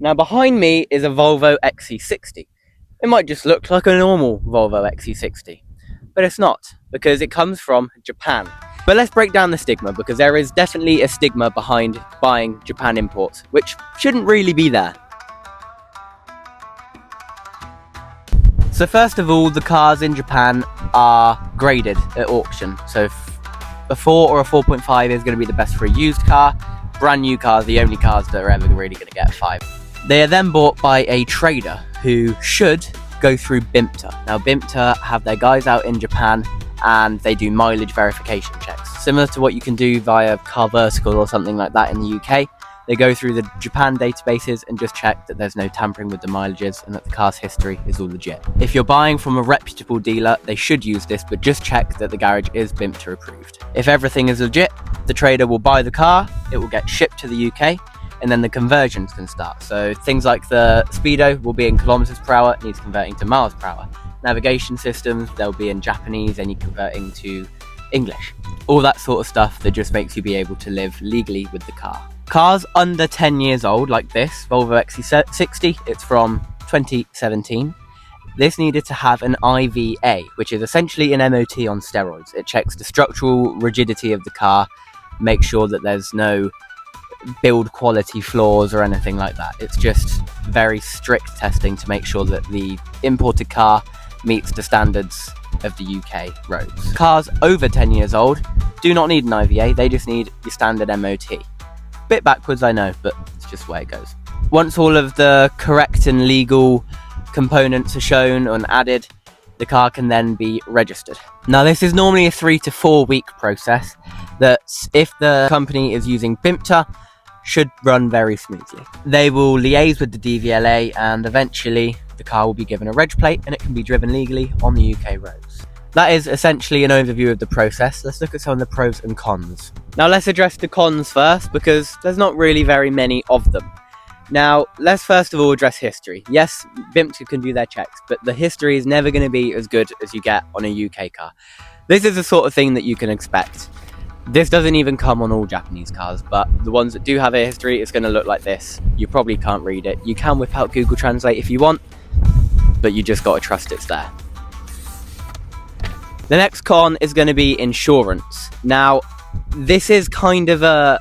Now behind me is a Volvo XC60. It might just look like a normal Volvo XC60, but it's not, because it comes from Japan. But let's break down the stigma, because there is definitely a stigma behind buying Japan imports, which shouldn't really be there. So first of all, the cars in Japan are graded at auction. So a 4 or a 4.5 is going to be the best for a used car. Brand new cars, the only cars that are ever really going to get a 5. They are then bought by a trader who should go through BIMTA. Now BIMTA have their guys out in Japan and they do mileage verification checks. Similar to what you can do via Car Vertical or something like that in the UK. They go through the Japan databases and just check that there's no tampering with the mileages and that the car's history is all legit. If you're buying from a reputable dealer, they should use this, but just check that the garage is BIMTA approved. If everything is legit, the trader will buy the car, it will get shipped to the UK, and then the conversions can start. So things like the speedo will be in kilometers per hour, it needs converting to miles per hour. Navigation systems, they'll be in Japanese and you're converting to English. All that sort of stuff that just makes you be able to live legally with the car. Cars under 10 years old, like this Volvo XC60, it's from 2017. This needed to have an IVA, which is essentially an MOT on steroids. It checks the structural rigidity of the car, makes sure that there's no build quality flaws or anything like that. It's just very strict testing to make sure that the imported car meets the standards of the UK roads. Cars over 10 years old do not need an IVA, they just need your standard MOT. Bit backwards, I know, but it's just the way it goes. Once all of the correct and legal components are shown and added, the car can then be registered. Now this is normally a 3 to 4 week process that, if the company is using BIMTA, should run very smoothly. They will liaise with the DVLA and eventually the car will be given a reg plate and it can be driven legally on the UK roads. That is essentially an overview of the process. Let's look at some of the pros and cons. Now let's address the cons first, because there's not really very many of them. Now let's first of all address history. Yes, BIMTA can do their checks, but the history is never going to be as good as you get on a UK car. This is the sort of thing that you can expect. This doesn't even come on all Japanese cars, but the ones that do have a history, it's going to look like this. You probably can't read it. You can whip out Google Translate if you want, but you just got to trust it's there. The next con is going to be insurance. Now, this is kind of a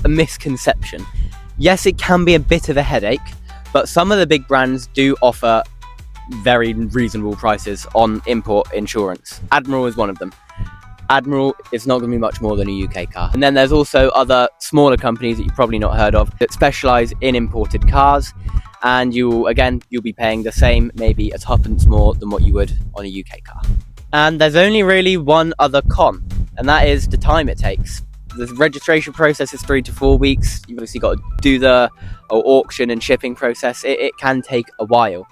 misconception. Yes, it can be a bit of a headache, but some of the big brands do offer very reasonable prices on import insurance. Admiral is one of them. Admiral is not going to be much more than a UK car. And then there's also other smaller companies that you've probably not heard of that specialise in imported cars, and you'll be paying the same, maybe a tuppence more than what you would on a UK car. And there's only really one other con, and that is the time it takes. The registration process is 3 to 4 weeks. You've obviously got to do the auction and shipping process. It can take a while.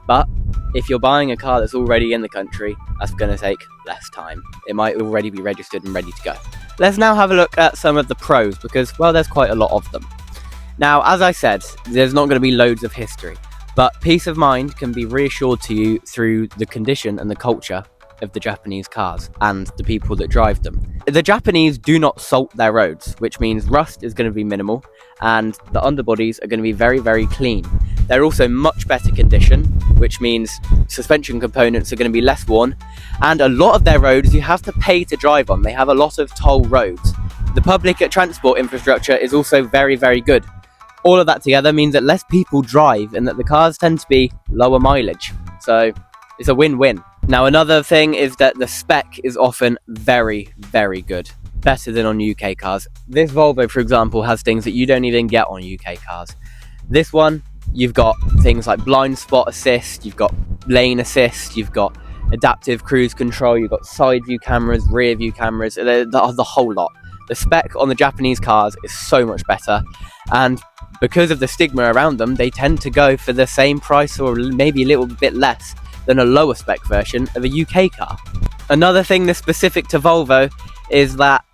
But if you're buying a car that's already in the country, that's going to take less time. It might already be registered and ready to go. Let's now have a look at some of the pros, because, well, there's quite a lot of them. Now, as I said, there's not going to be loads of history, but peace of mind can be reassured to you through the condition and the culture of the Japanese cars and the people that drive them. The Japanese do not salt their roads, which means rust is going to be minimal and the underbodies are going to be very, very clean. They're also much better condition, which means suspension components are going to be less worn, and a lot of their roads you have to pay to drive on. They have a lot of toll roads. The public transport infrastructure is also very, very good. All of that together means that less people drive and that the cars tend to be lower mileage. So it's a win-win. Now, another thing is that the spec is often very, very good. Better than on UK cars. This Volvo, for example, has things that you don't even get on UK cars. This one, you've got things like blind spot assist, you've got lane assist, you've got adaptive cruise control, you've got side view cameras, rear view cameras, the whole lot. The spec on the Japanese cars is so much better, and because of the stigma around them, they tend to go for the same price or maybe a little bit less than a lower spec version of a UK car. Another thing that's specific to Volvo is that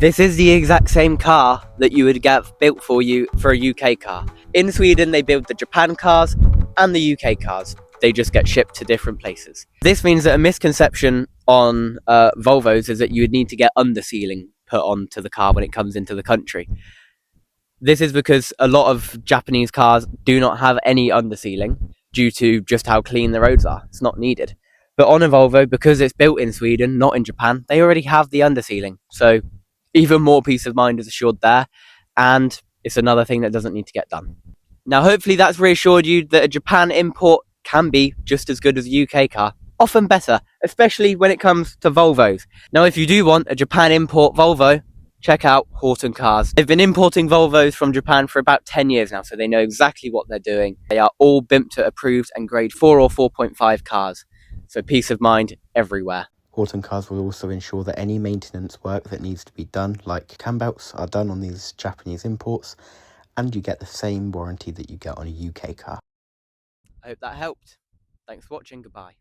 this is the exact same car that you would get built for you for a UK car. In Sweden, they build the Japan cars and the UK cars. They just get shipped to different places. This means that a misconception on Volvos is that you would need to get undersealing put onto the car when it comes into the country. This is because a lot of Japanese cars do not have any undersealing due to just how clean the roads are. It's not needed. But on a Volvo, because it's built in Sweden, not in Japan, they already have the undersealing. So even more peace of mind is assured there. And it's another thing that doesn't need to get done. Now, hopefully that's reassured you that a Japan import can be just as good as a UK car. Often better, especially when it comes to Volvos. Now, if you do want a Japan import Volvo, check out Horton Cars. They've been importing Volvos from Japan for about 10 years now, so they know exactly what they're doing. They are all BIMTA approved and grade 4 or 4.5 cars. So peace of mind everywhere. Horton Cars will also ensure that any maintenance work that needs to be done, like cam belts, are done on these Japanese imports, and you get the same warranty that you get on a UK car. I hope that helped. Thanks for watching. Goodbye.